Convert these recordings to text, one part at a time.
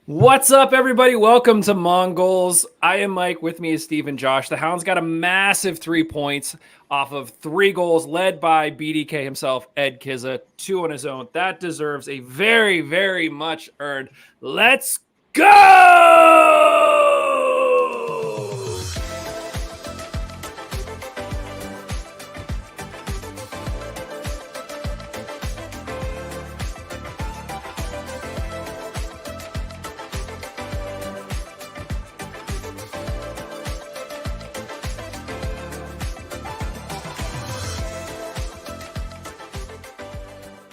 What's up, everybody? Welcome to Mongols. I am Mike. With me is Steve and Josh. The Hounds got a massive 3 points off of 3 goals led by BDK himself, Ed Kizza, 2 on his own. That deserves a very, very much earned. Let's go!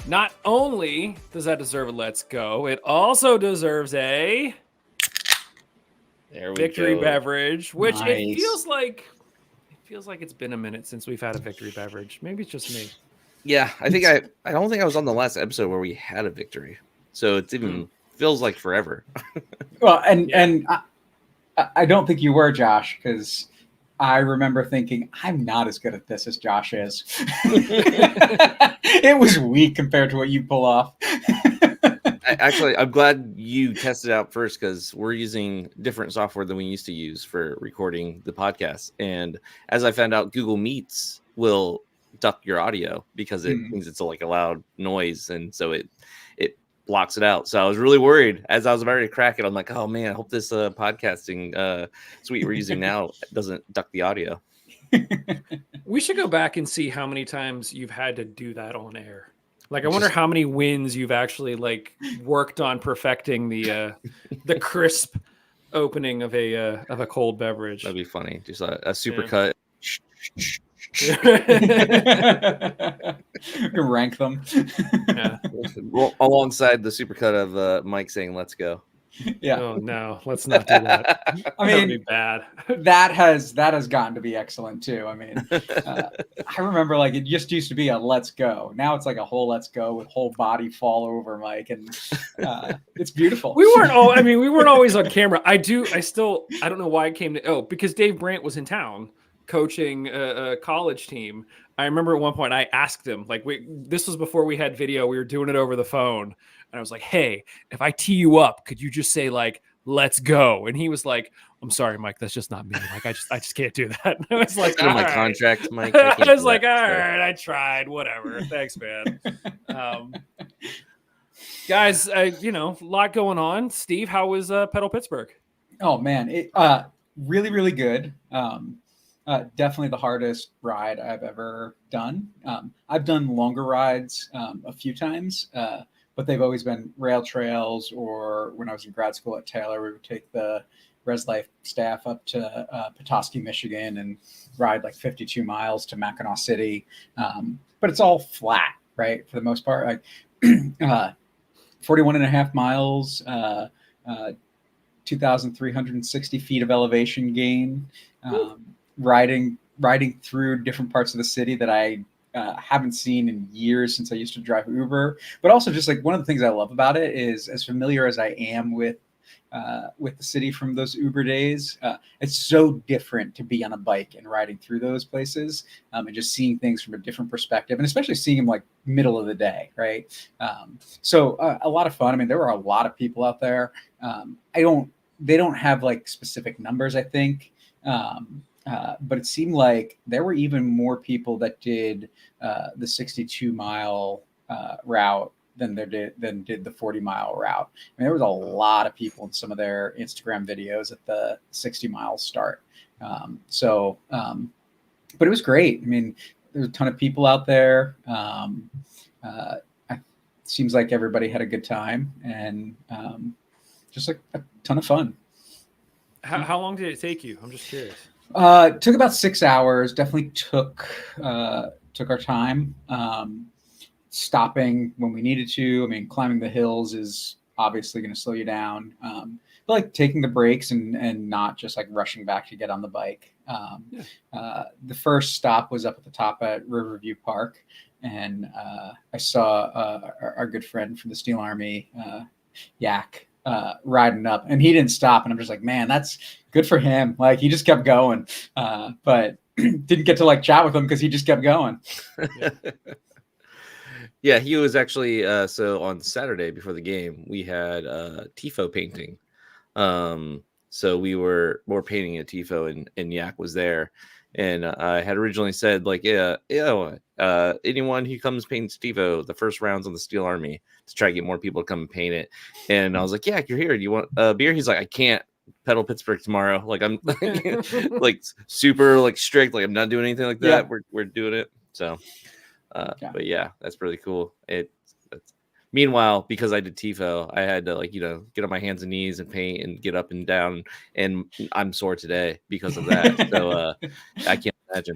Not only does that deserve a let's go, it also deserves a victory beverage, which it feels like it's been a minute since we've had a victory beverage. Maybe it's just me. Yeah, I don't think I was on the last episode where we had a victory. So it's even feels like forever. Well, and I don't think you were, Josh, because I remember thinking, I'm not as good at this as Josh is. It was weak compared to what you pull off. Actually, I'm glad you tested out first because we're using different software than we used to use for recording the podcast. And as I found out, Google Meets will duck your audio because it thinks it's like a loud noise. And so it blocks it out. So I was really worried as I was about to crack it. I'm like, oh man, I hope this podcasting suite we're using now doesn't duck the audio. We should go back and see how many times you've had to do that on air. Like, I wonder how many wins you've actually worked on perfecting the crisp opening of a cold beverage. That'd be funny. Just a super cut. Rank them. Yeah. Alongside the supercut of Mike saying "Let's go." Yeah. Oh no, let's not do that. I mean, that'd be bad. That has gotten to be excellent too. I mean, I remember it just used to be a "Let's go." Now it's like a whole "Let's go" with whole body fall over Mike, and it's beautiful. We weren't always on camera. I don't know why it came to because Dave Brandt was in town coaching a college team. I remember at one point I asked him, this was before we had video, we were doing it over the phone, and I was like, hey, if I tee you up, could you just say let's go? And he was like, I'm sorry, Mike, that's just not me. I just can't do that. And I was like, in my contract, Mike. I was like, all right, I tried, whatever. Thanks, man. Guys, a lot going on. Steve, how was Pedal Pittsburgh? Oh man, it really, really good. Definitely the hardest ride I've ever done. I've done longer rides a few times, but they've always been rail trails, or when I was in grad school at Taylor, we would take the Res Life staff up to Petoskey, Michigan, and ride 52 miles to Mackinac City. But it's all flat, right? For the most part, 41 and a half miles, 2,360 feet of elevation gain. Riding through different parts of the city that I haven't seen in years since I used to drive Uber. But also just one of the things I love about it is, as familiar as I am with the city from those Uber days, it's so different to be on a bike and riding through those places, and just seeing things from a different perspective, and especially seeing them middle of the day, right? So a lot of fun. I mean, there were a lot of people out there. They don't have specific numbers, I think. But it seemed like there were even more people that did the 62-mile route than did the 40-mile route. I mean, there was a lot of people in some of their Instagram videos at the 60-mile start. But it was great. I mean, there's a ton of people out there. It seems like everybody had a good time, and just a ton of fun. How long did it take you? I'm just curious. It took about 6 hours. Definitely took our time. Stopping when we needed to. I mean, climbing the hills is obviously going to slow you down. But taking the breaks and not just rushing back to get on the bike. The first stop was up at the top at Riverview Park, and I saw our good friend from the Steel Army, Yak, riding up, and he didn't stop, and I'm just like, man, that's good for him. He just kept going, but didn't get to chat with him because he just kept going. Yeah, he was actually so on Saturday before the game we had tifo painting, So we were painting a tifo, and Yak was there. And I had originally said, like, anyone who comes paints tifo, the first round's on the Steel Army, to try to get more people to come and paint it. And I was like, Yak, you're here. Do you want a beer? He's like, I can't pedal Pittsburgh tomorrow. Like, I'm like super like strict. Like, I'm not doing anything like that. Yeah. We're doing it. So, but yeah, that's really cool. Meanwhile, because I did tifo, I had to get on my hands and knees and paint and get up and down, and I'm sore today because of that. So I can't imagine.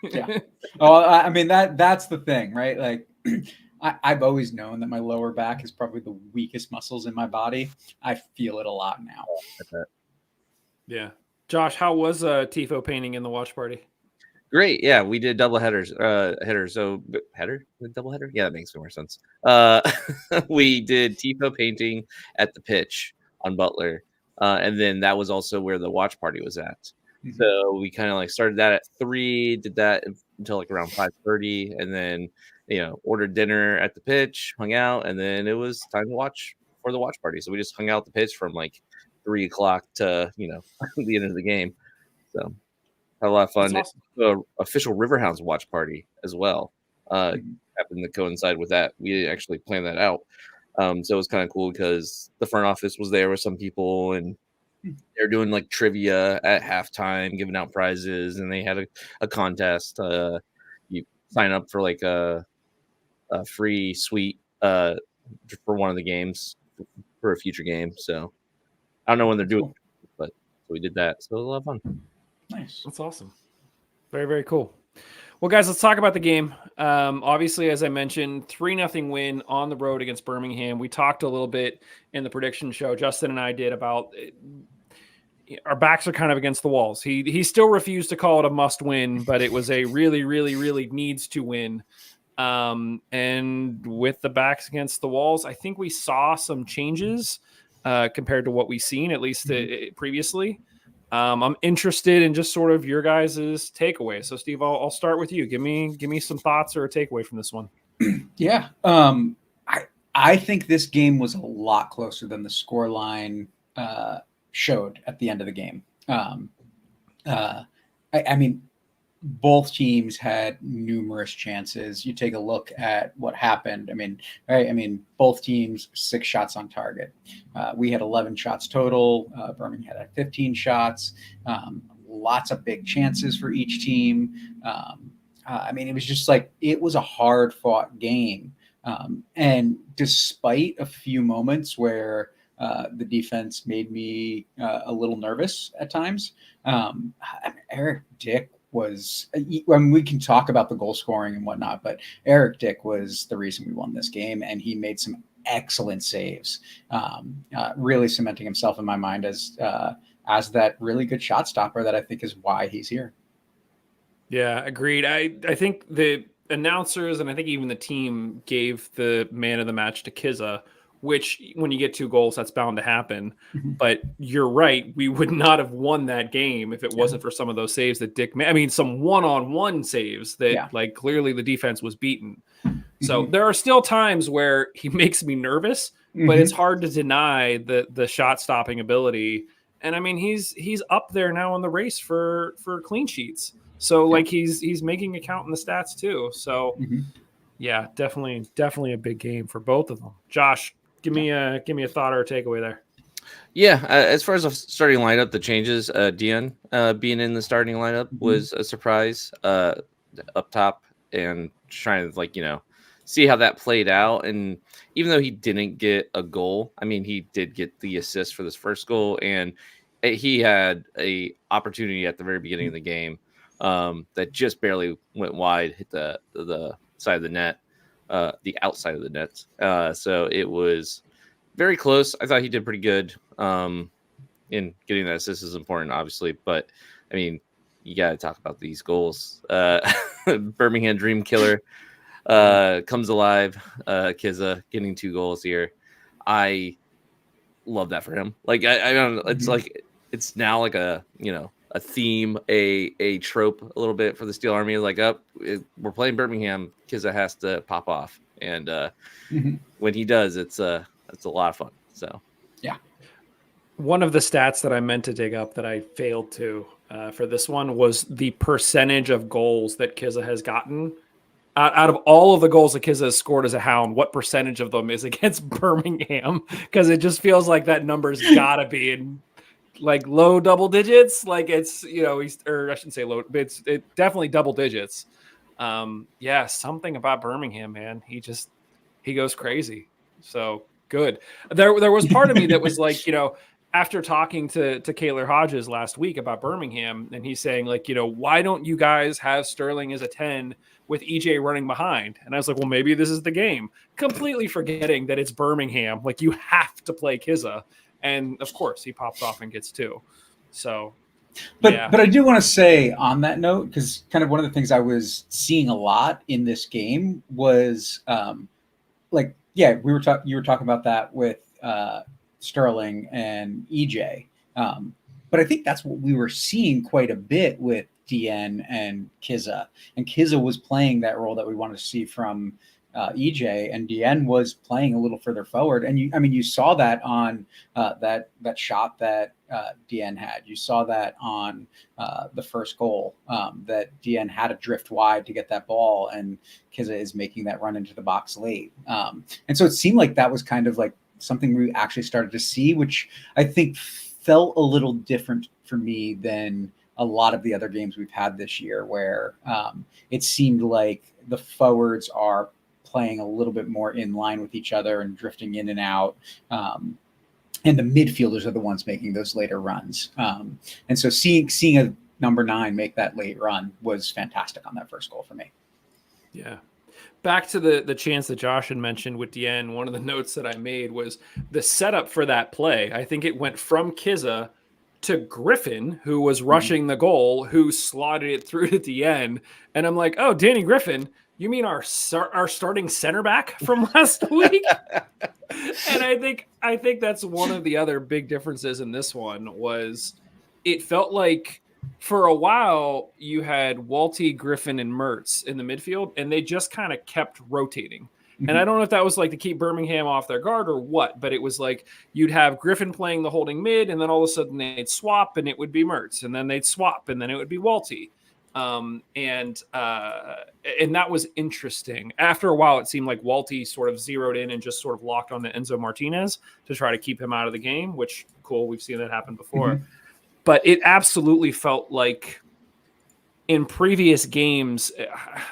Yeah. Oh, I mean that's the thing, right? Like I've always known that my lower back is probably the weakest muscles in my body. I feel it a lot now. Yeah. Josh, how was tifo painting in the watch party? Great. Yeah, we did double headers. So double header. Yeah, that makes more sense. We did tifo painting at the pitch on Butler, and then that was also where the watch party was at. Mm-hmm. So we kind of like started that at 3, did that until like around 5:30, and then ordered dinner at the pitch, hung out, and then it was time to watch for the watch party. So we just hung out at the pitch from like 3 o'clock to the end of the game. So. Had a lot of fun. Awesome. The official Riverhounds watch party as well happened to coincide with that. We actually planned that out. So it was kind of cool because the front office was there with some people, and they're doing like trivia at halftime, giving out prizes, and they had a contest. You sign up for like a free suite for one of the games for a future game. So I don't know when they're doing it, but we did that. So it was a lot of fun. Nice. That's awesome. Very, very cool. Well, guys, let's talk about the game. Obviously, as I mentioned, 3-0 win on the road against Birmingham. We talked a little bit in the prediction show, Justin and I did, about our backs are kind of against the walls. He still refused to call it a must win, but it was a really, really, really needs to win. And with the backs against the walls, I think we saw some changes compared to what we've seen, at least previously. I'm interested in just sort of your guys' takeaway. So, Steve, I'll start with you. Give me some thoughts or a takeaway from this one. Yeah. I think this game was a lot closer than the scoreline showed at the end of the game. I mean, both teams had numerous chances. You take a look at what happened. I mean, both teams 6 shots on target. We had 11 shots total. Birmingham had 15 shots. Lots of big chances for each team. I mean, it was just like it was a hard fought game. And despite a few moments where the defense made me a little nervous at times, Eric Dick was, we can talk about the goal scoring and whatnot, but Eric Dick was the reason we won this game, and he made some excellent saves, really cementing himself in my mind as that really good shot stopper that I think is why he's here. Yeah, agreed. I think the announcers and I think even the team gave the man of the match to Kizza, which when you get 2 goals, that's bound to happen. Mm-hmm. But you're right. We would not have won that game if it wasn't for some of those saves that Dick made. I mean, some one-on-one saves that like clearly the defense was beaten. So there are still times where he makes me nervous, but it's hard to deny the shot stopping ability. And I mean, he's up there now in the race for clean sheets. So like he's making a count in the stats too. So yeah, definitely a big game for both of them. Josh, give me a thought or a takeaway there. Yeah, as far as the starting lineup, the changes, Dion being in the starting lineup was a surprise up top, and trying to see how that played out. And even though he didn't get a goal, I mean, he did get the assist for this first goal, and he had a opportunity at the very beginning of the game that just barely went wide, hit the side of the net, the outside of the net. So it was very close. I thought he did pretty good. In getting that assist is important, obviously, but I mean, you got to talk about these goals. Birmingham Dream Killer comes alive. Kizza getting 2 goals here. I love that for him. Like I don't know, it's like it's now like a theme, a trope a little bit for the Steel Army. Like, we're playing Birmingham, Kizza has to pop off, and when he does, it's a lot of fun. So One of the stats that I meant to dig up that I failed to for this one was the percentage of goals that Kizza has gotten. Out of all of the goals that Kizza has scored as a Hound, what percentage of them is against Birmingham? Because it just feels like that number's got to be in like low double digits. Like it's, or I shouldn't say low, but it's definitely double digits. Yeah, something about Birmingham, man. He goes crazy. So good. There was part of me that was like, after talking to Kaylor Hodges last week about Birmingham, and he's saying like, why don't you guys have Sterling as a 10 with EJ running behind? And I was like, well, maybe this is the game. Completely forgetting that it's Birmingham. Like you have to play Kizza. And of course he pops off and gets 2. So, but I do want to say on that note, because kind of one of the things I was seeing a lot in this game was you were talking about that with Sterling and EJ. But I think that's what we were seeing quite a bit with DN and Kizza. And Kizza was playing that role that we wanted to see from EJ, and DN was playing a little further forward. And you saw that on that shot that DN had. You saw that on the first goal that DN had to drift wide to get that ball, and Kizza is making that run into the box late. And so it seemed like that was kind of like something we actually started to see, which I think felt a little different for me than a lot of the other games we've had this year, where it seemed like the forwards are playing a little bit more in line with each other and drifting in and out. And the midfielders are the ones making those later runs. And so seeing a number 9 make that late run was fantastic on that first goal for me. Yeah. Back to the chance that Josh had mentioned with DN, one of the notes that I made was the setup for that play. I think it went from Kizza to Griffin, who was rushing the goal, who slotted it through to DN. And I'm like, oh, Danny Griffin, you mean our starting center back from last week? And I think that's one of the other big differences in this one was it felt like for a while you had Walty, Griffin, and Mertz in the midfield, and they just kind of kept rotating. Mm-hmm. And I don't know if that was like to keep Birmingham off their guard or what, but it was like you'd have Griffin playing the holding mid, and then all of a sudden they'd swap, and it would be Mertz, and then they'd swap, and then it would be Walty. And that was interesting. After a while, it seemed like Walty sort of zeroed in and just sort of locked on to Enzo Martinez to try to keep him out of the game, which cool. We've seen that happen before, mm-hmm. But it absolutely felt like in previous games,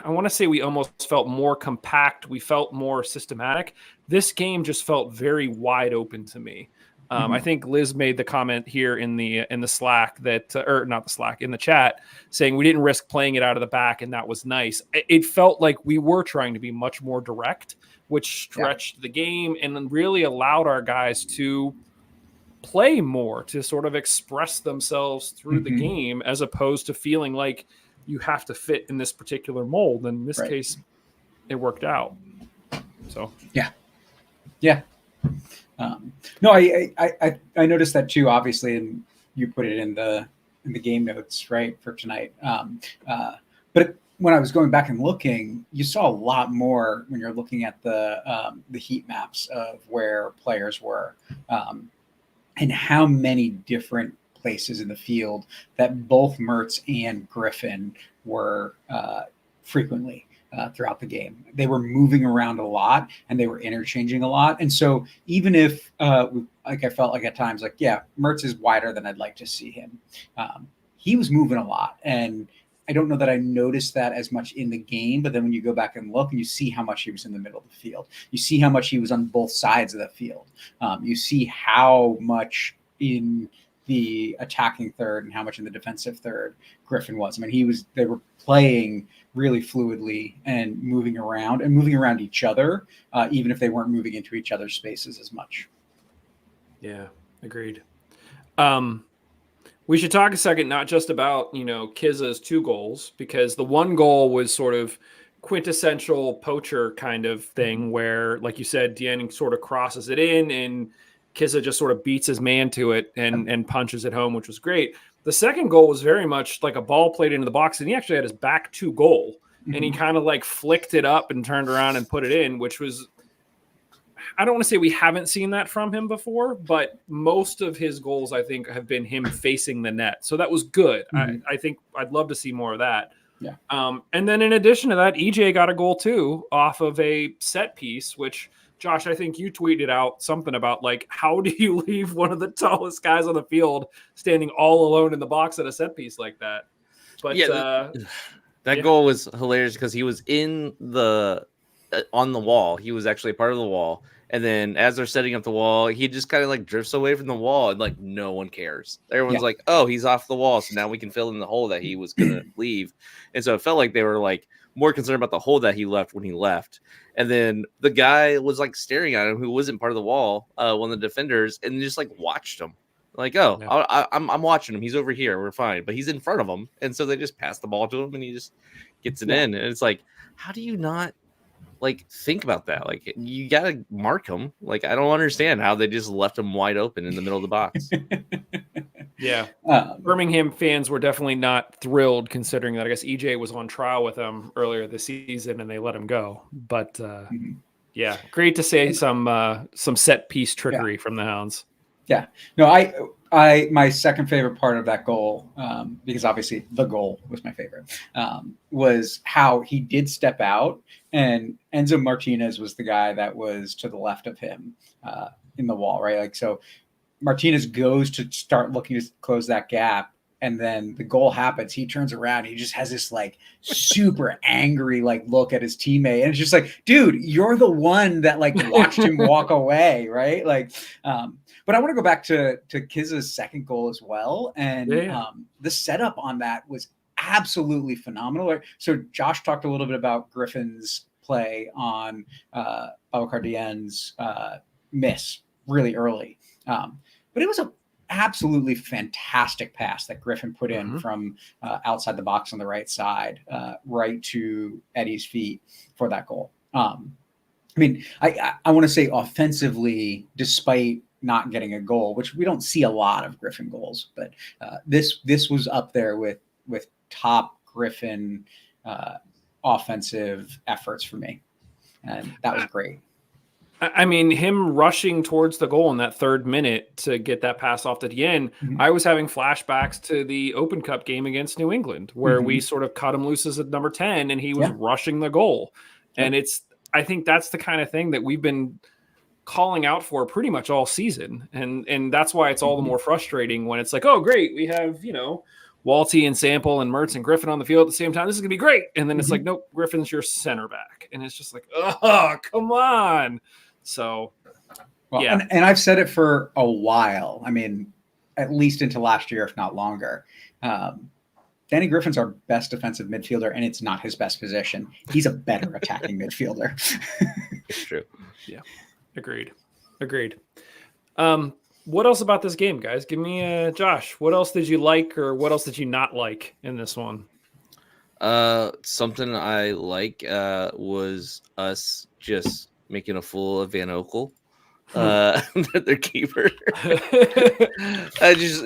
I want to say we almost felt more compact. We felt more systematic. This game just felt very wide open to me. Mm-hmm. I think Liz made the comment here in the Slack that, or not the Slack, in the chat, saying we didn't risk playing it out of the back, and that was nice. It felt like we were trying to be much more direct, which stretched the game and really allowed our guys to play more, to sort of express themselves through mm-hmm. the game, as opposed to feeling like you have to fit in this particular mold. And in this case, it worked out. So yeah. No, I noticed that too, obviously, and you put it in the game notes, right, for tonight. But when I was going back and looking, you saw a lot more when you're looking at the heat maps of where players were, and how many different places in the field that both Mertz and Griffin were frequently throughout the game. They were moving around a lot, and they were interchanging a lot. And so even if, I felt like at times, like, yeah, Mertz is wider than I'd like to see him, he was moving a lot. And I don't know that I noticed that as much in the game, but then when you go back and look and you see how much he was in the middle of the field, you see how much he was on both sides of the field. You see how much in the attacking third and how much in the defensive third Griffin was. I mean, they were playing really fluidly and moving around each other, even if they weren't moving into each other's spaces as much. Yeah, agreed. We should talk a second, not just about, Kizza's 2 goals, because the one goal was sort of quintessential poacher kind of thing where, like you said, Deanning sort of crosses it in and Kizza just sort of beats his man to it and punches it home, which was great. The second goal was very much like a ball played into the box, and he actually had his back to goal, mm-hmm. and he kind of like flicked it up and turned around and put it in, which was, I don't want to say we haven't seen that from him before, but most of his goals, I think, have been him facing the net. So that was good. I think I'd love to see more of that. Yeah. And then in addition to that, EJ got a goal too off of a set piece, which Josh, I think you tweeted out something about like, how do you leave one of the tallest guys on the field standing all alone in the box at a set piece like that? But that goal was hilarious because he was in the on the wall. He was actually a part of the wall. And then as they're setting up the wall, he just kind of like drifts away from the wall and like no one cares. Everyone's like, oh, he's off the wall. So now we can fill in the hole that he was going to leave. And so it felt like they were like more concerned about the hole that he left when he left. And then the guy was like staring at him who wasn't part of the wall, one of the defenders, and just like watched him. Like, oh, yeah. I'm watching him. He's over here. We're fine. But he's in front of him. And so they just pass the ball to him and he just gets it in. And it's like, how do you not like think about that? Like, you got to mark him. Like, I don't understand how they just left him wide open in the middle of the box. Yeah. Birmingham fans were definitely not thrilled considering that I guess EJ was on trial with them earlier this season and they let him go. But yeah, great to see some set piece trickery from the Hounds. Yeah, no, I my second favorite part of that goal, because obviously the goal was my favorite, was how he did step out and Enzo Martinez was the guy that was to the left of him in the wall, right? Like, so Martinez goes to start looking to close that gap. And then the goal happens. He turns around. He just has this like super angry like look at his teammate, and it's just like, dude, you're the one that like watched him walk away, right? Like, but I want to go back to Kizza's second goal as well, and the setup on that was absolutely phenomenal. So Josh talked a little bit about Griffin's play on Babacar Dieng's miss really early, but it was a absolutely fantastic pass that Griffin put in from outside the box on the right side, right to Eddie's feet for that goal. I mean, I want to say offensively, despite not getting a goal, which we don't see a lot of Griffin goals, but this was up there with top Griffin offensive efforts for me, and that was great. I mean, him rushing towards the goal in that third minute to get that pass off to Dieng, I was having flashbacks to the Open Cup game against New England, where we sort of cut him loose as a number 10 and he was rushing the goal. And I think that's the kind of thing that we've been calling out for pretty much all season. And that's why it's all the more frustrating when it's like, oh, great, we have, Walty and Sample and Mertz and Griffin on the field at the same time. This is going to be great. And then it's like, nope, Griffin's your center back. And it's just like, oh, come on. So, yeah. And I've said it for a while. I mean, at least into last year, if not longer. Danny Griffin's our best defensive midfielder, and it's not his best position. He's a better attacking midfielder. It's true. Yeah. Agreed. What else about this game, guys? Give me Josh. What else did you like, or what else did you not like in this one? Something I like was us just making a fool of Van Oekel, their keeper. I just,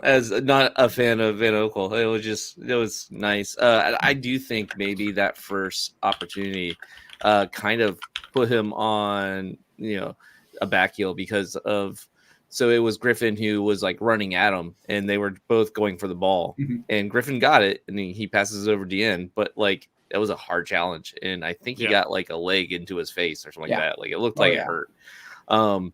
as not a fan of Van Oekel, it was nice. I do think maybe that first opportunity kind of put him on, a back heel because of. So it was Griffin who was like running at him, and they were both going for the ball, and Griffin got it, and he passes it over Dieng, but like that was a hard challenge, and I think he got like a leg into his face or something like that. Like it looked like it hurt, and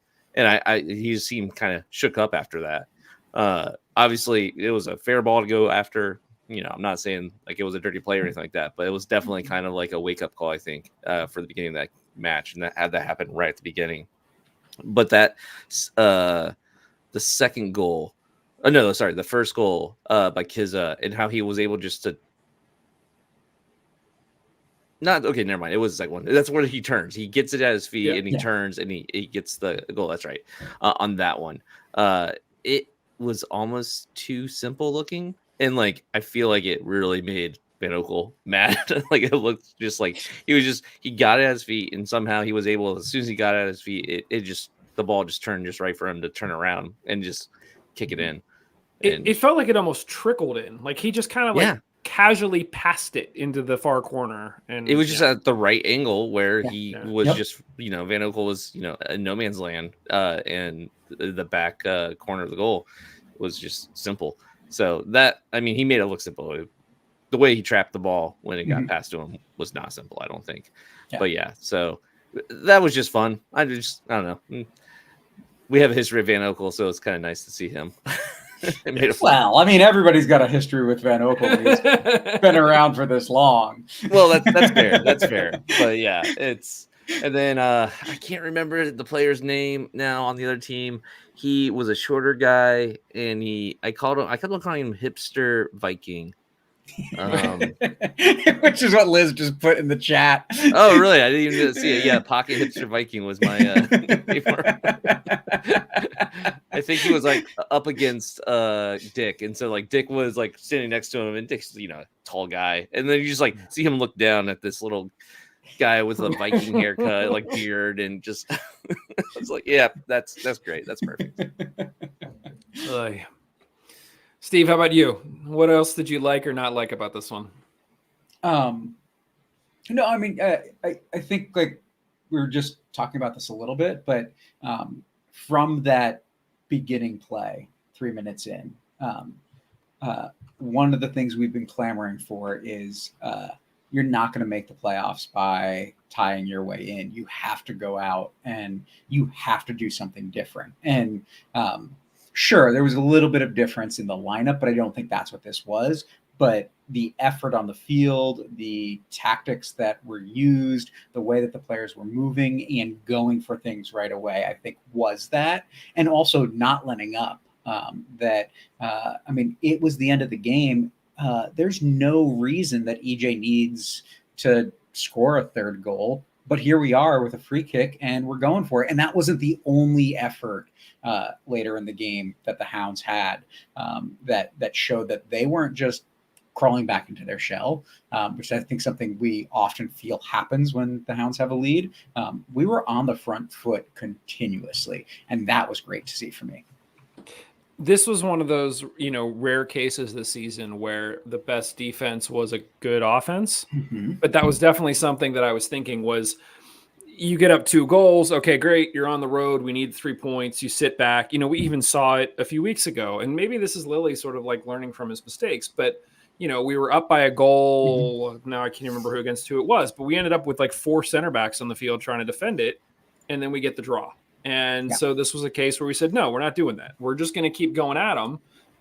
he seemed kind of shook up after that. Obviously, it was a fair ball to go after. I'm not saying like it was a dirty play or anything like that, but it was definitely kind of like a wake up call, I think, for the beginning of that match, and that had that happen right at the beginning. But that the second goal, the first goal by Kizza, and how he was able just to never mind. It was the second one. That's where he turns. He gets it at his feet and he turns and he gets the goal. That's right. On that one, it was almost too simple looking, and like I feel like it really made Van Oekel mad. Like it looked just like he got it at his feet, and somehow he was able, as soon as he got it at his feet, the ball just turned just right for him to turn around and just kick it in. It felt like it almost trickled in. Like he just kind of casually passed it into the far corner, and it was just at the right angle where Yeah. he Yeah. was Yep. just, Van Oekel was, in no man's land, and the back corner of the goal was just simple. So that, I mean, he made it look simple. The way he trapped the ball when it got passed to him was not simple, I don't think. Yeah. But yeah, so that was just fun. I don't know. We have a history of Van Oekel, so it's kind of nice to see him. Well, I mean, everybody's got a history with Van Oekel. He's been around for this long. Well, that's fair. That's fair. But yeah, and then I can't remember the player's name now on the other team. He was a shorter guy, and I kept on calling him Hipster Viking. Which is what Liz just put in the chat. Oh, really? I didn't even see it. Yeah, Pocket Hipster Viking was my I think he was like up against Dick, and so like Dick was like standing next to him, and Dick's tall guy, and then you just like see him look down at this little guy with a Viking haircut, like beard, and just it's like, yeah, that's great, that's perfect. Steve, how about you? What else did you like or not like about this one? No, I mean, I think like we were just talking about this a little bit, but from that beginning play, 3 minutes in, one of the things we've been clamoring for is you're not going to make the playoffs by tying your way in. You have to go out and you have to do something different. And sure, there was a little bit of difference in the lineup, but I don't think that's what this was. But the effort on the field, the tactics that were used, the way that the players were moving and going for things right away, I think was that. And also not letting up. I mean, it was the end of the game. There's no reason that EJ needs to score a third goal. But here we are with a free kick, and we're going for it. And that wasn't the only effort later in the game that the Hounds had that showed that they weren't just crawling back into their shell, which I think something we often feel happens when the Hounds have a lead. We were on the front foot continuously, and that was great to see for me. This was one of those, rare cases this season where the best defense was a good offense. Mm-hmm. But that was definitely something that I was thinking was, you get up 2 goals. Okay, great. You're on the road. We need 3 points. You sit back. We even saw it a few weeks ago. And maybe this is Lilley sort of like learning from his mistakes. But, we were up by a goal. Mm-hmm. Now I can't remember who it was. But we ended up with like 4 center backs on the field trying to defend it. And then we get the draw. And so this was a case where we said, no, we're not doing that. We're just going to keep going at them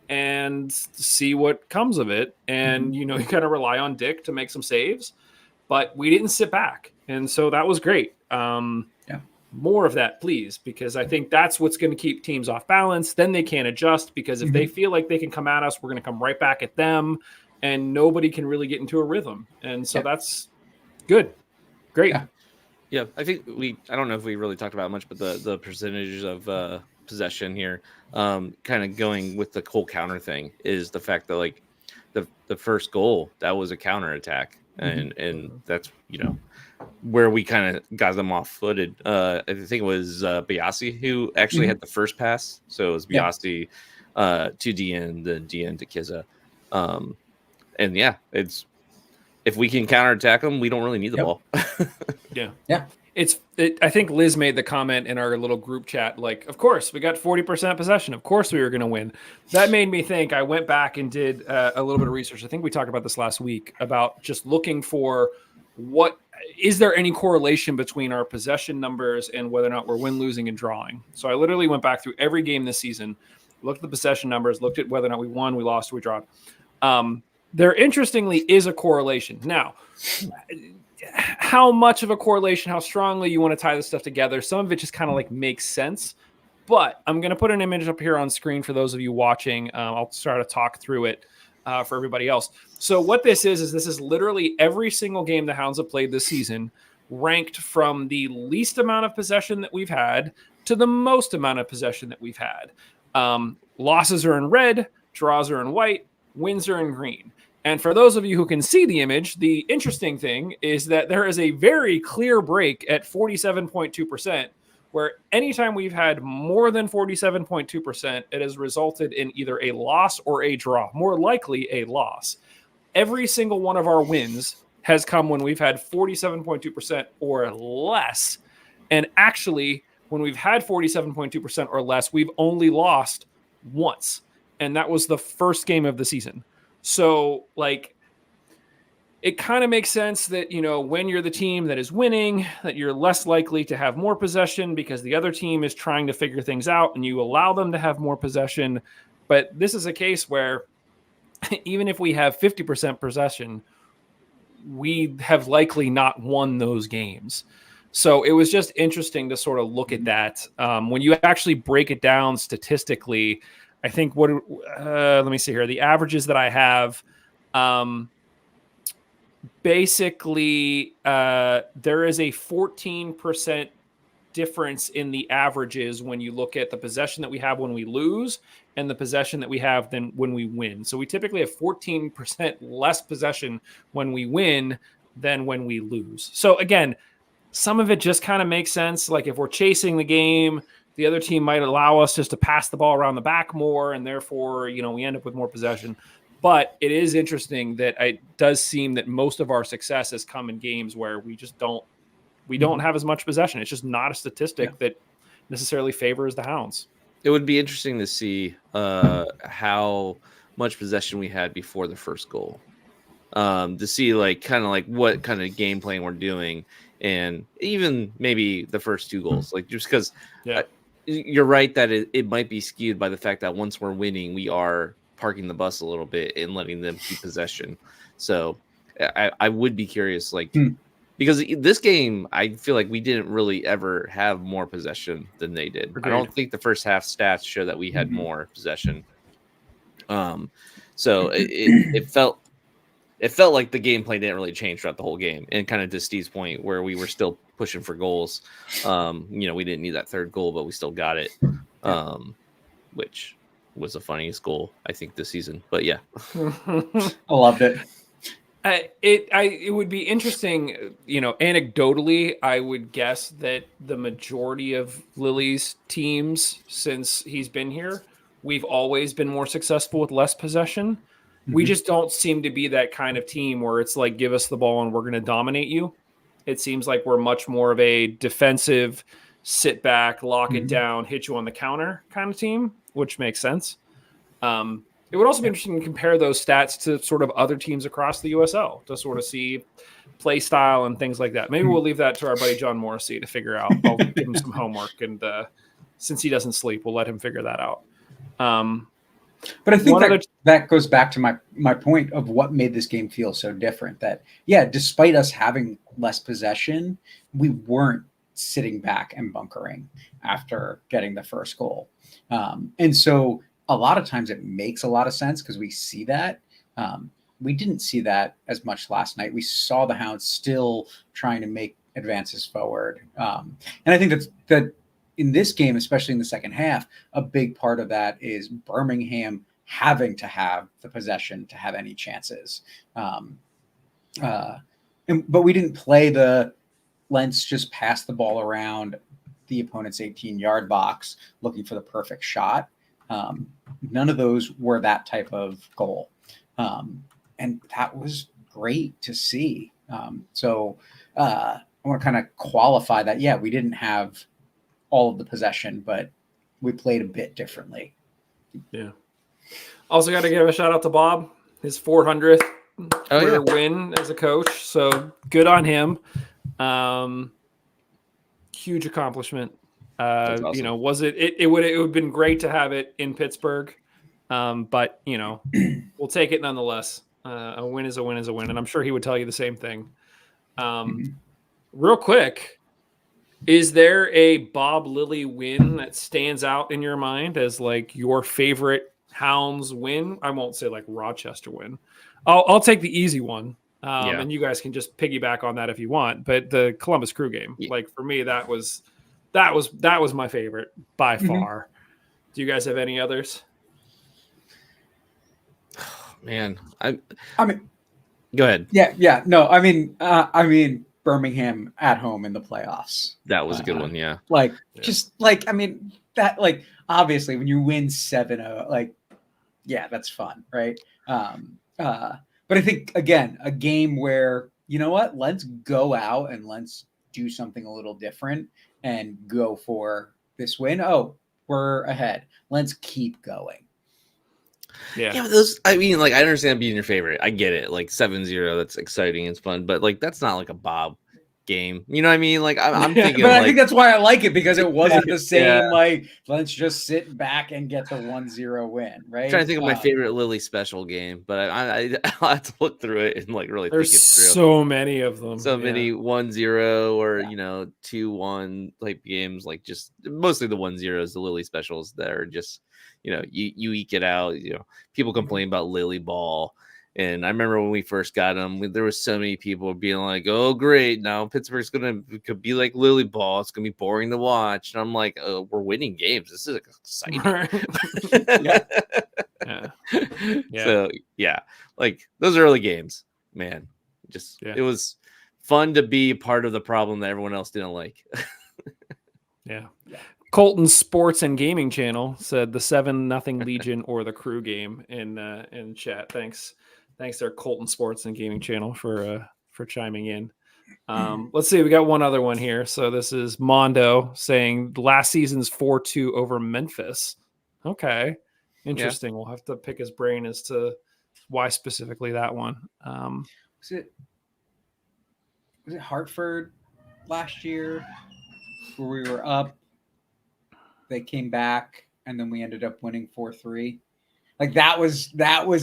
and see what comes of it. And, you got to rely on Dick to make some saves. But we didn't sit back. And so that was great. More of that, please, because I think that's what's going to keep teams off balance. Then they can't adjust, because if they feel like they can come at us, we're going to come right back at them, and nobody can really get into a rhythm. And so that's good. Great. Yeah, I think I don't know if we really talked about it much, but the percentages of possession here, kind of going with the whole counter thing, is the fact that like the first goal, that was a counter attack. And that's, where we kind of got them off footed. I think it was Biasi who actually had the first pass. So it was Biasi to DN, then DN to Kiza. And yeah, if we can counterattack them, we don't really need the ball. Yeah. I think Liz made the comment in our little group chat, like, of course, we got 40% possession. Of course we were going to win. That made me think. I went back and did a little bit of research. I think we talked about this last week, about just looking for is there any correlation between our possession numbers and whether or not we're win, losing, and drawing. So I literally went back through every game this season, looked at the possession numbers, looked at whether or not we won, we lost, or we drawed. There, interestingly, is a correlation. Now, how much of a correlation, how strongly you want to tie this stuff together, some of it just kind of like makes sense. But I'm going to put an image up here on screen for those of you watching. I'll start to talk through it for everybody else. So what this is this is literally every single game the Hounds have played this season, ranked from the least amount of possession that we've had to the most amount of possession that we've had. Losses are in red, draws are in white, wins are in green. And for those of you who can see the image, the interesting thing is that there is a very clear break at 47.2%, where anytime we've had more than 47.2%, it has resulted in either a loss or a draw, more likely a loss. every single one of our wins has come when we've had 47.2% or less. And actually, when we've had 47.2% or less, we've only lost once. And that was the first game of the season. So, like, it kind of makes sense that, you know, when you're the team that is winning, that you're less likely to have more possession because the other team is trying to figure things out and you allow them to have more possession. But this is a case where even if we have 50% possession, we have likely not won those games. So it was just interesting to sort of look at that. When you actually break it down statistically, I think let me see here. The averages that I have, basically, there is a 14% difference in the averages when you look at the possession that we have when we lose and the possession that we have then when we win. So we typically have 14% less possession when we win than when we lose. So again, some of it just kind of makes sense. Like if we're chasing the game, the other team might allow us just to pass the ball around the back more, and therefore, you know, we end up with more possession. But it is interesting that it does seem that most of our success has come in games where we just don't have as much possession. It's just not a statistic that necessarily favors the Hounds. It would be interesting to see how much possession we had before the first goal, to see like kind of like what kind of game plan we're doing, and even maybe the first two goals, like just because you're right that it might be skewed by the fact that once we're winning, we are parking the bus a little bit and letting them keep possession. So I would be curious, like, because this game, I feel like we didn't really ever have more possession than they did. Agreed. I don't think the first half stats show that we had more possession. So it felt like the gameplay didn't really change throughout the whole game. And kind of to Steve's point, where we were still pushing for goals. You know, we didn't need that third goal, but we still got it, which was the funniest goal I think this season. But yeah, I loved it. It would be interesting, you know, anecdotally, I would guess that the majority of Lilley's teams since he's been here, we've always been more successful with less possession. We just don't seem to be that kind of team where it's like, give us the ball and we're going to dominate you. It seems like we're much more of a defensive, sit back, lock it down, hit you on the counter kind of team, which makes sense. It would also be interesting to compare those stats to sort of other teams across the USL to sort of see play style and things like that. Maybe we'll leave that to our buddy John Morrissey to figure out. I'll give him some homework, and since he doesn't sleep, we'll let him figure that out. But I think that goes back to my point of what made this game feel so different. That, yeah, despite us having less possession, we weren't sitting back and bunkering after getting the first goal. And so a lot of times it makes a lot of sense because we see that. We didn't see that as much last night. We saw the Hounds still trying to make advances forward. And I think that in this game, especially in the second half, a big part of that is Birmingham having to have the possession to have any chances. But we didn't play the let's just pass the ball around the opponent's 18-yard box looking for the perfect shot. None of those were that type of goal. And that was great to see. So I want to kind of qualify that. Yeah, we didn't have all of the possession, but we played a bit differently. Yeah. Also got to give a shout out to Bob, his 400th win as a coach. So good on him. Huge accomplishment. Awesome. You know, it would have been great to have it in Pittsburgh. But you know, we'll take it nonetheless. A win is a win is a win. And I'm sure he would tell you the same thing. Real quick, is there a Bob Lilley win that stands out in your mind as like your favorite Hounds win? I won't say like Rochester win. I'll take the easy one. And you guys can just piggyback on that if you want. But the Columbus Crew game, like for me, that was my favorite by far. Do you guys have any others? Man, I mean, go ahead. Yeah. No, I mean, Birmingham at home in the playoffs. That was a good one. Yeah. Just like, I mean, that, like, obviously when you win 7-0, like, yeah, that's fun. Right. But But I think, again, a game where, you know what, let's go out and let's do something a little different and go for this win. Oh, we're ahead. Let's keep going. Yeah, those. I mean, like, I understand being your favorite. I get it. Like 7-0, that's exciting. It's fun, but like that's not like a Bob game. You know what I mean? Like I'm thinking, but I like, think that's why I like it, because it wasn't the same. Yeah. Like, let's just sit back and get the 1-0 win, right? I'm trying to think of my favorite Lilley special game, but I'll have to look through it and like really There's think it through. so many of them. So many 1-0 or 2-1 type games, like just mostly the 1-0s, the Lilley specials that are just, you eke it out. People complain about Lilley ball. And I remember when we first got them, there was so many people being like, "Oh, great! Now Pittsburgh's could be like Lilley ball. It's gonna be boring to watch." And I'm like, "We're winning games. This is exciting." Yeah. So like those early games, man, it was fun to be part of the problem that everyone else didn't like. Yeah. Colton Sports and Gaming Channel said the 7-0 Legion or the Crew game in chat. Thanks there, Colton Sports and Gaming Channel for chiming in. Let's see, we got one other one here. So this is Mondo saying last season's 4-2 over Memphis. Okay, interesting. We'll have to pick his brain as to why specifically that one. Was it Hartford last year where we were up? They came back and then we ended up winning 4-3. Like that was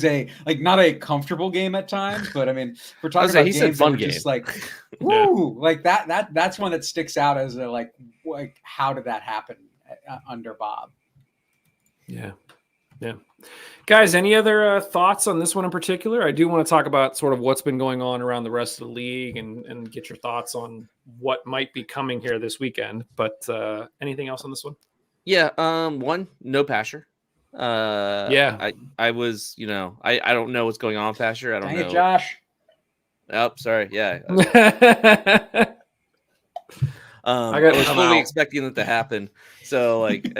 a not a comfortable game at times, but I mean, we're talking about games that were just like, woo, like that's one that sticks out as a like how did that happen under Bob? Yeah. Guys, any other thoughts on this one in particular? I do want to talk about sort of what's been going on around the rest of the league and get your thoughts on what might be coming here this weekend. But anything else on this one? Yeah. One, no Pasher. I was, I don't know what's going on with Pasher. I don't know. Josh. Oh, sorry. Yeah. I was fully expecting that to happen. So like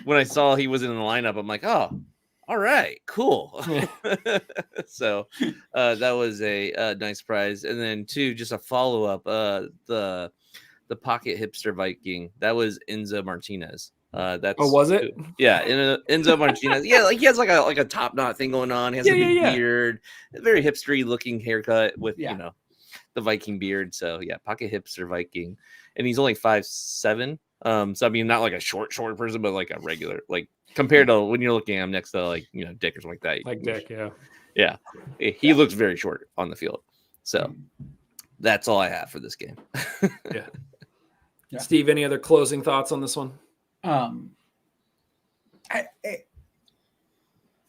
when I saw he was in the lineup, I'm like, oh, all right, cool. So that was a nice surprise. And then two, just a follow-up, the pocket hipster Viking, that was Enzo Martinez. Was it? Yeah, Enzo Martinez. Yeah, like he has like a top knot thing going on. He has a big beard, a very hipstery looking haircut with the Viking beard. So yeah, pocket hipster Viking, and he's only 5'7". So I mean, not like a short person, but like a regular, like compared to when you're looking at him next to like Dick or something like that. Like Dick, yeah. He looks very short on the field. So that's all I have for this game. Yeah. Steve, any other closing thoughts on this one? I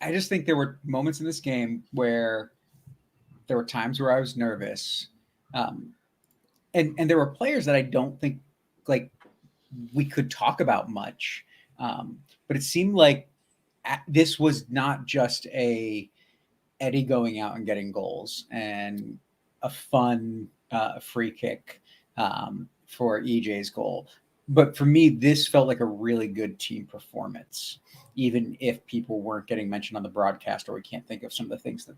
just think there were moments in this game where there were times where I was nervous, and there were players that I don't think like we could talk about much, but it seemed like this was not just a Eddie going out and getting goals and a fun free kick for EJ's goal. But for me, this felt like a really good team performance, even if people weren't getting mentioned on the broadcast or we can't think of some of the things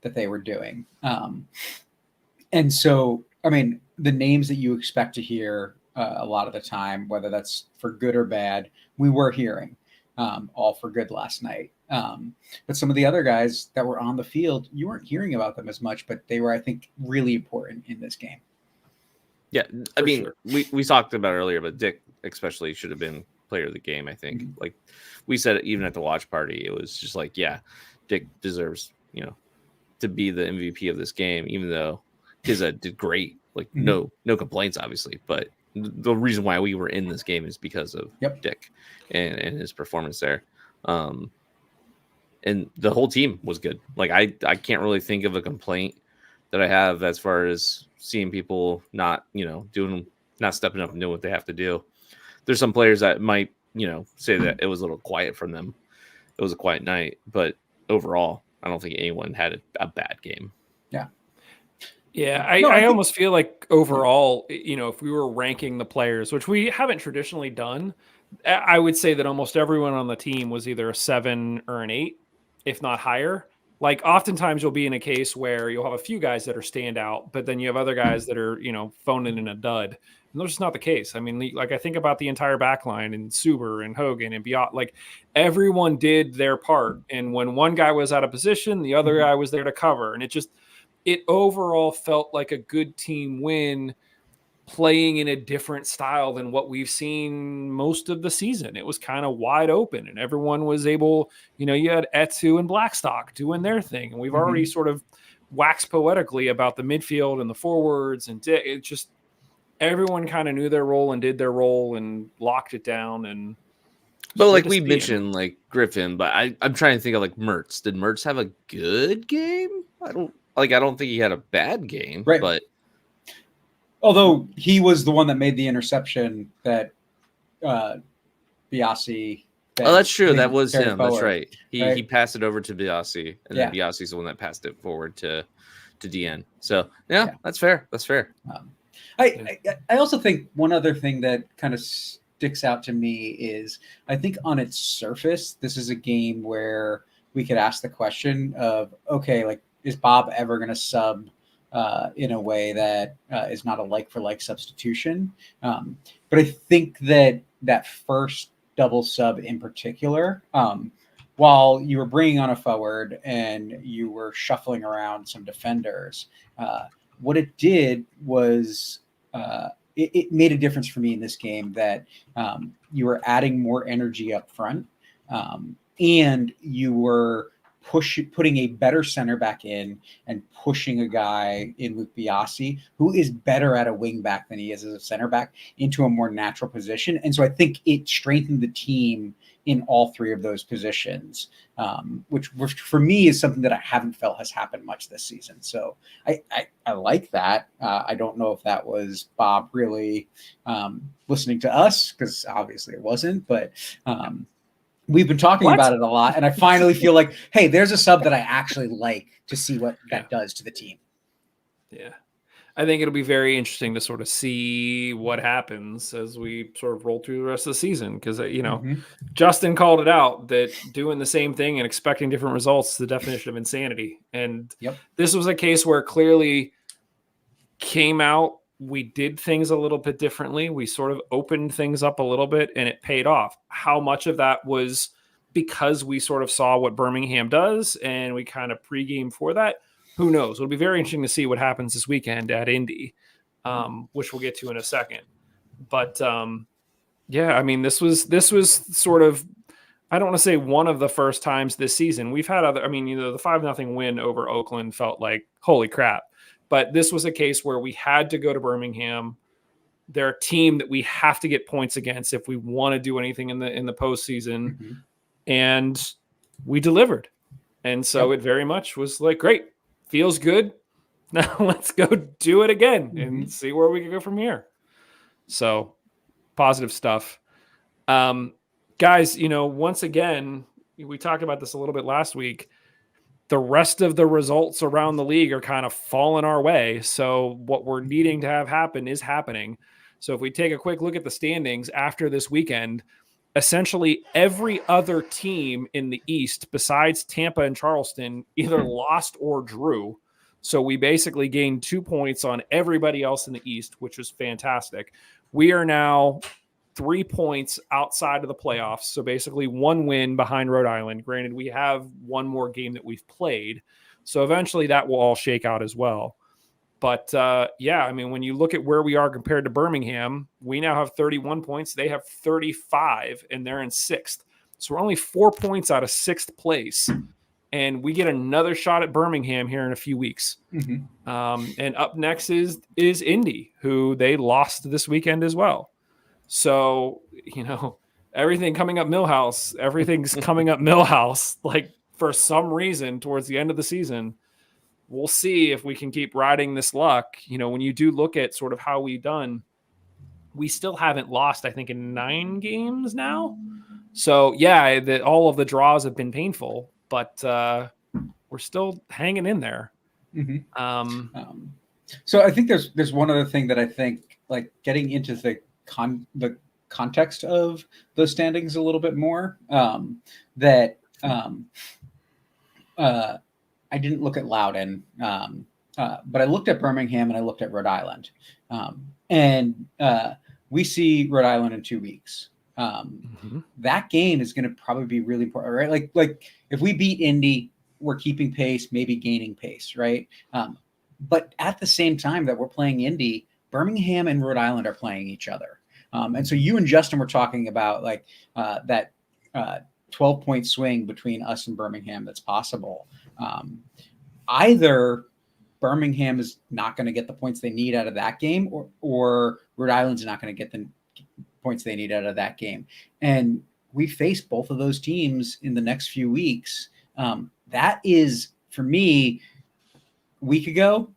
that they were doing. And so, I mean, the names that you expect to hear a lot of the time, whether that's for good or bad, we were hearing all for good last night. But some of the other guys that were on the field, you weren't hearing about them as much, but they were, I think, really important in this game. Yeah, I mean, we talked about it earlier, but Dick especially should have been player of the game, I think. Mm-hmm. Like we said it even at the watch party, it was just like, yeah, Dick deserves, to be the MVP of this game, even though Kizza did great. Like no complaints, obviously, but the reason why we were in this game is because of Dick and his performance there. And the whole team was good. Like I can't really think of a complaint that I have as far as seeing people not stepping up and doing what they have to do. There's some players that might, say that it was a little quiet from them. It was a quiet night, but overall, I don't think anyone had a bad game. Yeah. Yeah. I almost feel like overall, if we were ranking the players, which we haven't traditionally done, I would say that almost everyone on the team was either a 7 or an 8, if not higher. like oftentimes you'll be in a case where you'll have a few guys that are standout, but then you have other guys that are, phoning in a dud. And that's just not the case. I mean, like I think about the entire back line and Suber and Hogan and beyond, like everyone did their part. And when one guy was out of position, the other guy was there to cover. And it overall felt like a good team win, playing in a different style than what we've seen most of the season. It was kind of wide open and everyone was able, you had Etsu and Blackstock doing their thing. And we've already sort of waxed poetically about the midfield and the forwards, and it just, everyone kind of knew their role and did their role and locked it down. But like we mentioned, like Griffin, but I'm trying to think of like Mertz. Did Mertz have a good game? I don't think he had a bad game, right? But although he was the one that made the interception that Biasi. That's true. That was him. Forward, that's right. He passed it over to Biasi, and then Biasi's the one that passed it forward to DN. So yeah, that's fair. That's fair. I also think one other thing that kind of sticks out to me is I think on its surface, this is a game where we could ask the question of, okay, like, is Bob ever going to sub in a way that is not a like-for-like substitution? But I think that first double sub in particular, while you were bringing on a forward and you were shuffling around some defenders, what it did was it made a difference for me in this game that you were adding more energy up front, and you were putting a better center back in and pushing a guy in Luke Biasi, who is better at a wing back than he is as a center back, into a more natural position. And so I think it strengthened the team in all three of those positions, which for me is something that I haven't felt has happened much this season. So I like that. I don't know if that was Bob really listening to us, because obviously it wasn't, but we've been talking about it a lot, and I finally feel like, hey, there's a sub that I actually like to see what that does to the team. Yeah. I think it'll be very interesting to sort of see what happens as we sort of roll through the rest of the season. Because, Justin called it out that doing the same thing and expecting different results is the definition of insanity. And this was a case where clearly came out, we did things a little bit differently. We sort of opened things up a little bit and it paid off. How much of that was because we sort of saw what Birmingham does and we kind of pregame for that? Who knows? It'll be very interesting to see what happens this weekend at Indy, which we'll get to in a second. But I mean, this was sort of, I don't want to say one of the first times this season. We've had other, the 5-0 win over Oakland felt like, holy crap. But this was a case where we had to go to Birmingham. They're a team that we have to get points against if we want to do anything in the postseason. And we delivered. And so it very much was like, great, feels good. Now let's go do it again and see where we can go from here. So positive stuff. Guys, once again, we talked about this a little bit last week. The rest of the results around the league are kind of falling our way. So what we're needing to have happen is happening. So if we take a quick look at the standings after this weekend, essentially every other team in the East besides Tampa and Charleston either lost or drew. So we basically gained 2 points on everybody else in the East, which was fantastic. We are now 3 points outside of the playoffs. So basically 1 win behind Rhode Island. Granted, we have one more game that we've played. So eventually that will all shake out as well. But when you look at where we are compared to Birmingham, we now have 31 points. They have 35 and they're in 6th. So we're only 4 points out of 6th place. And we get another shot at Birmingham here in a few weeks. And up next is Indy, who they lost this weekend as well. So, everything coming up Millhouse, everything's coming up Millhouse, like for some reason towards the end of the season. We'll see if we can keep riding this luck. When you do look at sort of how we've done, we still haven't lost, I think, in 9 games now. So, all of the draws have been painful, but we're still hanging in there. So I think there's one other thing that I think, like, getting into the context of those standings a little bit more, I didn't look at Loudoun, but I looked at Birmingham and I looked at Rhode Island, and we see Rhode Island in 2 weeks. That game is going to probably be really important, right? Like if we beat Indy, we're keeping pace, maybe gaining pace, right? But at the same time that we're playing Indy, Birmingham and Rhode Island are playing each other. And so you and Justin were talking about like that 12-point swing between us and Birmingham that's possible. Either Birmingham is not going to get the points they need out of that game, or Rhode Island's not going to get the points they need out of that game. And we face both of those teams in the next few weeks. That is, for me, a week ago,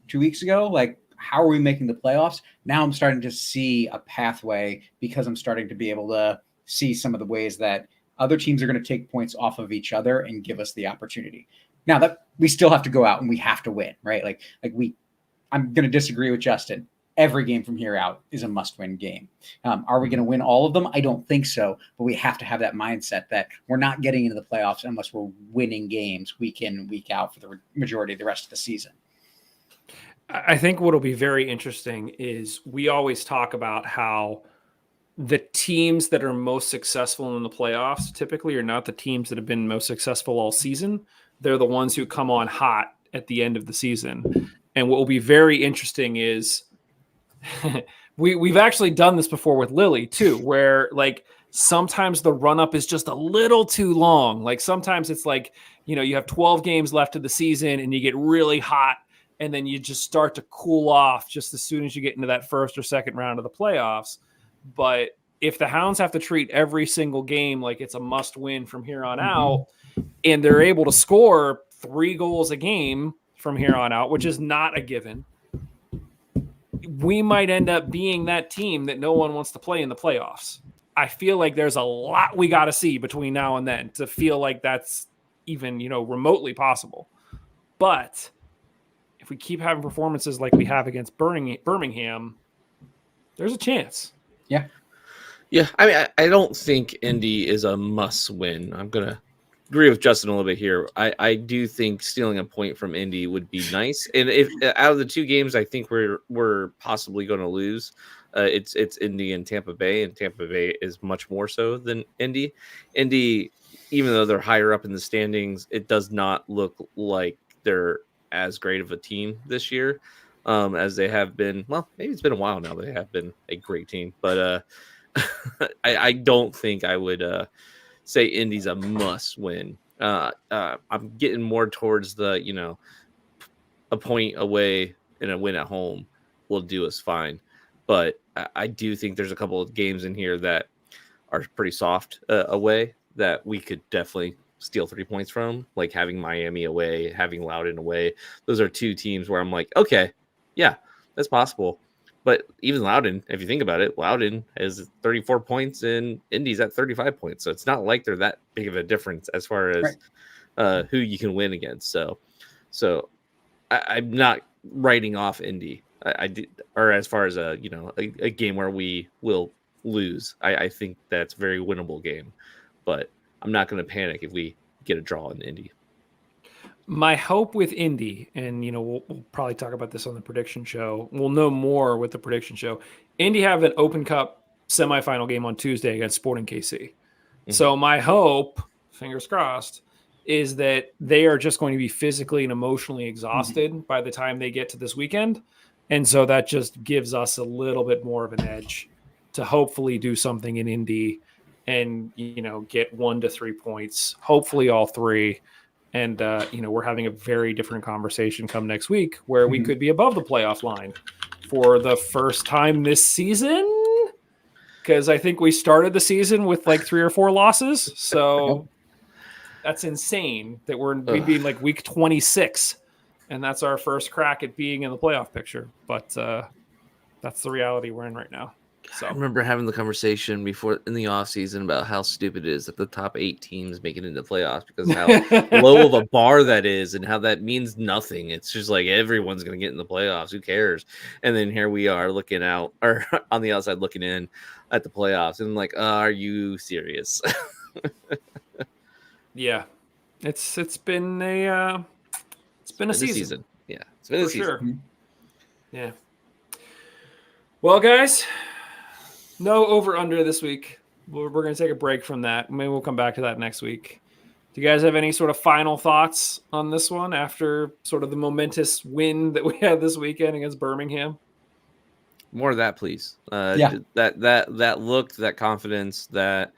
2 weeks ago, like, how are we making the playoffs? Now I'm starting to see a pathway because I'm starting to be able to see some of the ways that other teams are going to take points off of each other and give us the opportunity. Now that we still have to go out and we have to win, right? I'm going to disagree with Justin. Every game from here out is a must-win game. Are we going to win all of them? I don't think so, but we have to have that mindset that we're not getting into the playoffs unless we're winning games week in and week out for the majority of the rest of the season. I think what'll be very interesting is we always talk about how the teams that are most successful in the playoffs typically are not the teams that have been most successful all season. They're the ones who come on hot at the end of the season. And what will be very interesting is we've actually done this before with Lilley too, where like sometimes the run up is just a little too long. Like sometimes it's like, you have 12 games left of the season and you get really hot and then you just start to cool off just as soon as you get into that first or second round of the playoffs. But if the Hounds have to treat every single game like it's a must win from here on out, and they're able to score 3 goals a game from here on out, which is not a given, we might end up being that team that no one wants to play in the playoffs. I feel like there's a lot we got to see between now and then to feel like that's even, remotely possible. But if we keep having performances like we have against Birmingham, there's a chance. Yeah. Yeah. I mean, I don't think Indy is a must win. I'm going to agree with Justin a little bit here. I do think stealing a point from Indy would be nice. And if out of the 2 games I think we're possibly going to lose, it's Indy and Tampa Bay, and Tampa Bay is much more so than Indy. Indy, even though they're higher up in the standings, it does not look like they're as great of a team this year as they have been. Well, maybe it's been a while now they have been a great team, but I don't think I would say Indy's a must win. I'm getting more towards the, a point away and a win at home will do us fine. But I do think there's a couple of games in here that are pretty soft away that we could definitely steal 3 points from, like having Miami away, having Loudoun away. Those are 2 teams where I'm like, okay, yeah, that's possible. But even Loudoun, if you think about it, Loudoun has 34 points and Indy's at 35 points. So it's not like they're that big of a difference as far as who you can win against. So I'm not writing off Indy. I did, or as far as a game where we will lose. I think that's a very winnable game. But I'm not going to panic if we get a draw in Indy. My hope with Indy, and we'll probably talk about this on the prediction show. We'll know more with the prediction show. Indy have an Open Cup semifinal game on Tuesday against Sporting KC. So my hope, fingers crossed, is that they are just going to be physically and emotionally exhausted by the time they get to this weekend. And so that just gives us a little bit more of an edge to hopefully do something in Indy and, get 1 to 3 points, hopefully all 3. And, we're having a very different conversation come next week where we could be above the playoff line for the first time this season. Because I think we started the season with like 3 or 4 losses. So that's insane that we'd be like week 26. And that's our first crack at being in the playoff picture. But that's the reality we're in right now. So I remember having the conversation before in the offseason about how stupid it is that the top 8 teams make it into the playoffs because how low of a bar that is and how that means nothing. It's just like everyone's going to get in the playoffs. Who cares? And then here we are looking out or on the outside looking in at the playoffs. And I'm like, are you serious? Yeah, it's been a been a season. Yeah, it's been a For season. sure. Yeah. Well, guys, no over under this week. We're going to take a break from that. Maybe we'll come back to that next week. Do you guys have any sort of final thoughts on this one after sort of the momentous win that we had this weekend against Birmingham? More of that, please. Yeah. That look, that confidence, that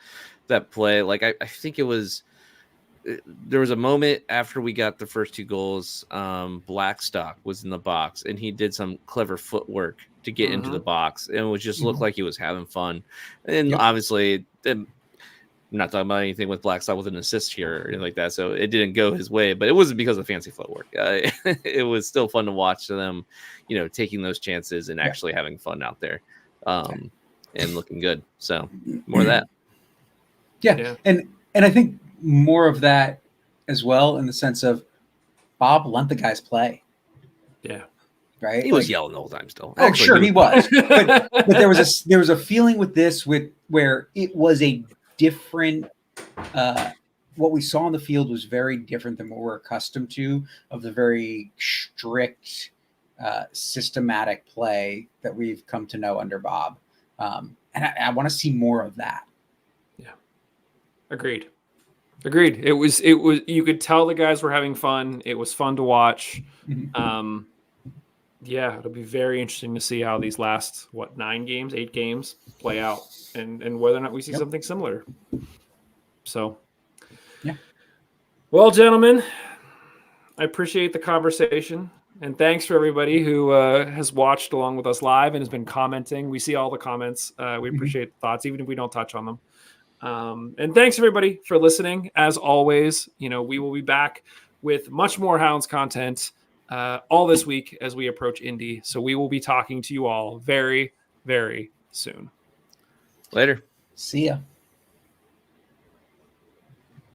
play. Like I think it was. There was a moment after we got the first 2 goals. Blackstock was in the box, and he did some clever footwork to get into the box, and it would just look like he was having fun. And obviously, I'm not talking about anything with Blackstock with an assist here or anything like that, so it didn't go his way. But it wasn't because of fancy footwork. It was still fun to watch them, taking those chances and actually having fun out there, and looking good. So more of that. Yeah. And I think more of that as well, in the sense of Bob let the guys play. Yeah. Right. He was yelling the whole time still. Oh, sure, he was. But there was a feeling with this where it was a different. What we saw on the field was very different than what we're accustomed to, of the very strict, systematic play that we've come to know under Bob. And I want to see more of that. Yeah. Agreed. It was you could tell the guys were having fun. It was fun to watch. It'll be very interesting to see how these last 8 games play out, and whether or not we see something similar. So, well, gentlemen, I appreciate the conversation, and thanks for everybody who has watched along with us live and has been commenting. We see all the comments. We appreciate the thoughts, even if we don't touch on them. And thanks everybody for listening. As always, we will be back with much more Hounds content all this week as we approach Indy. So we will be talking to you all very, very soon. Later. See ya.